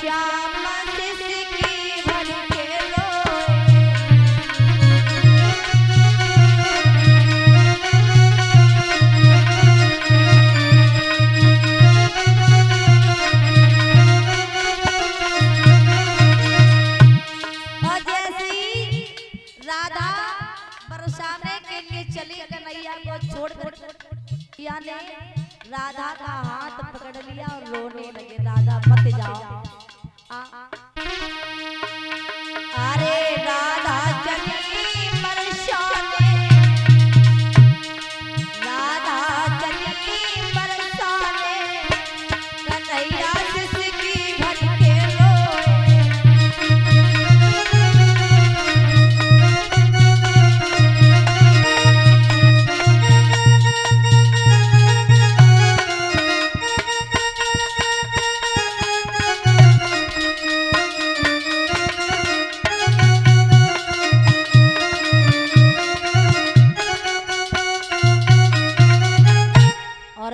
श्याम सिसकी भर के बरसाने के लिए चली कन्हैया को छोड़कर किया ने राधा का हाथ पकड़ लिया और रोने लगे, राधा मत जाओ। अरे राधा चली बरसाने, राधा चली बरसाने, कन्हैया सिसकी भर के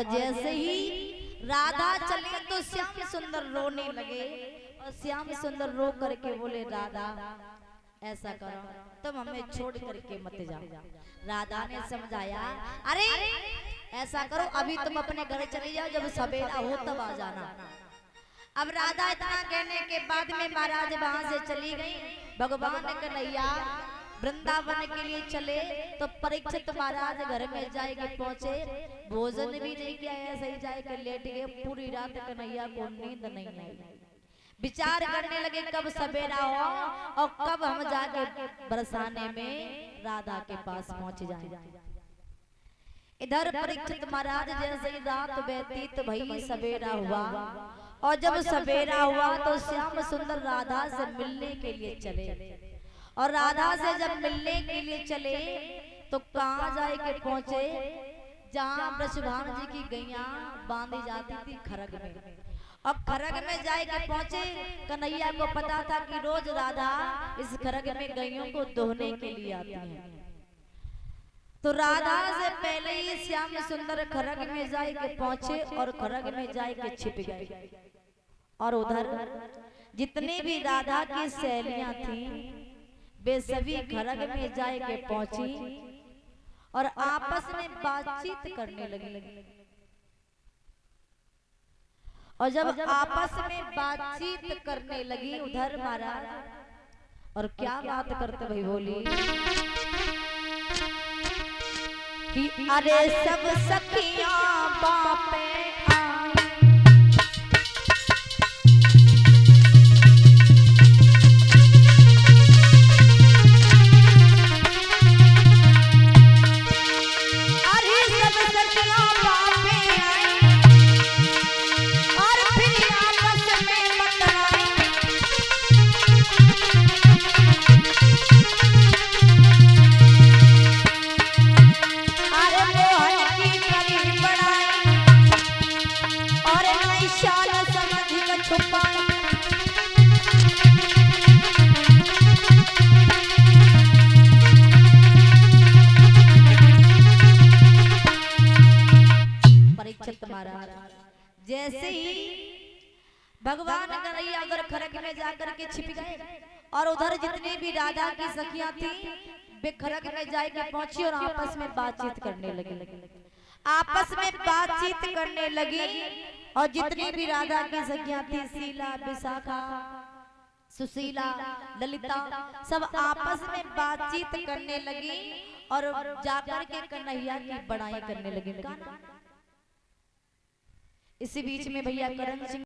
जैसे ही राधा चली तो श्याम सुंदर रोने लगे और श्याम सुंदर रो करके बोले राधा ऐसा करो तुम हमें छोड़ करके मत जाओ। राधा ने समझाया अरे ऐसा करो अभी तुम अपने घर चले जाओ, जब सवेरा हो तब आ जाना। अब राधा इतना कहने के बाद में महाराज वहां से चली गई। भगवान कन्हैया वृंदावन के लिए चले तो परीक्षित महाराज घर में जाके पहुंचे, भोजन भी नहीं किया, ऐसे ही जाके लेट गए। पूरी रात कन्हैया को नींद नहीं आई। विचार करने लगे कब सवेरा हो और कब हम जाके बरसाने में राधा के पास पहुंच जाए। इधर परीक्षित महाराज जैसे ही रात व्यतीत भई सवेरा हुआ और जब सवेरा हुआ तो श्याम सुंदर राधा से मिलने के लिए चले और राधा से जब मिलने के लिए चले तो कहाँ जाए के पहुंचे, जहाँ वृषभानु जी की गैया बांधी जाती थी खरग में। अब खरग में जाए के पहुंचे, कन्हैया को पता था कि रोज राधा इस खरग में गैयों को दोहने के लिए आती है। तो राधा से पहले ही श्याम सुंदर खरग में जाए के पहुंचे और खरग में जाए के छिप गए। और उधर जितने भी राधा की सहेलियां थी वे सभी खरग में जाए के पहुंची और आपस में बातचीत करने लगी। और जब आपस में बातचीत करने लगी उधर महाराज और क्या बात करते भाई बोली कि अरे सब सखियां बापे जैसे ही भगवान कन्हैया अगर खरग में जाकर के छिप गए और उधर जितनी भी राधा की सखियां थी वे खरग में जाकर पहुंची और आपस में बातचीत करने लगी। आपस में बातचीत करने लगी और जितनी भी राधा की सखियां थी शीला, विशाखा, सुशीला, ललिता सब आपस में बातचीत करने लगी और जाकर के कन्हैया की बड़ाई करने लगी। इसी बीच में भैया करण सिंह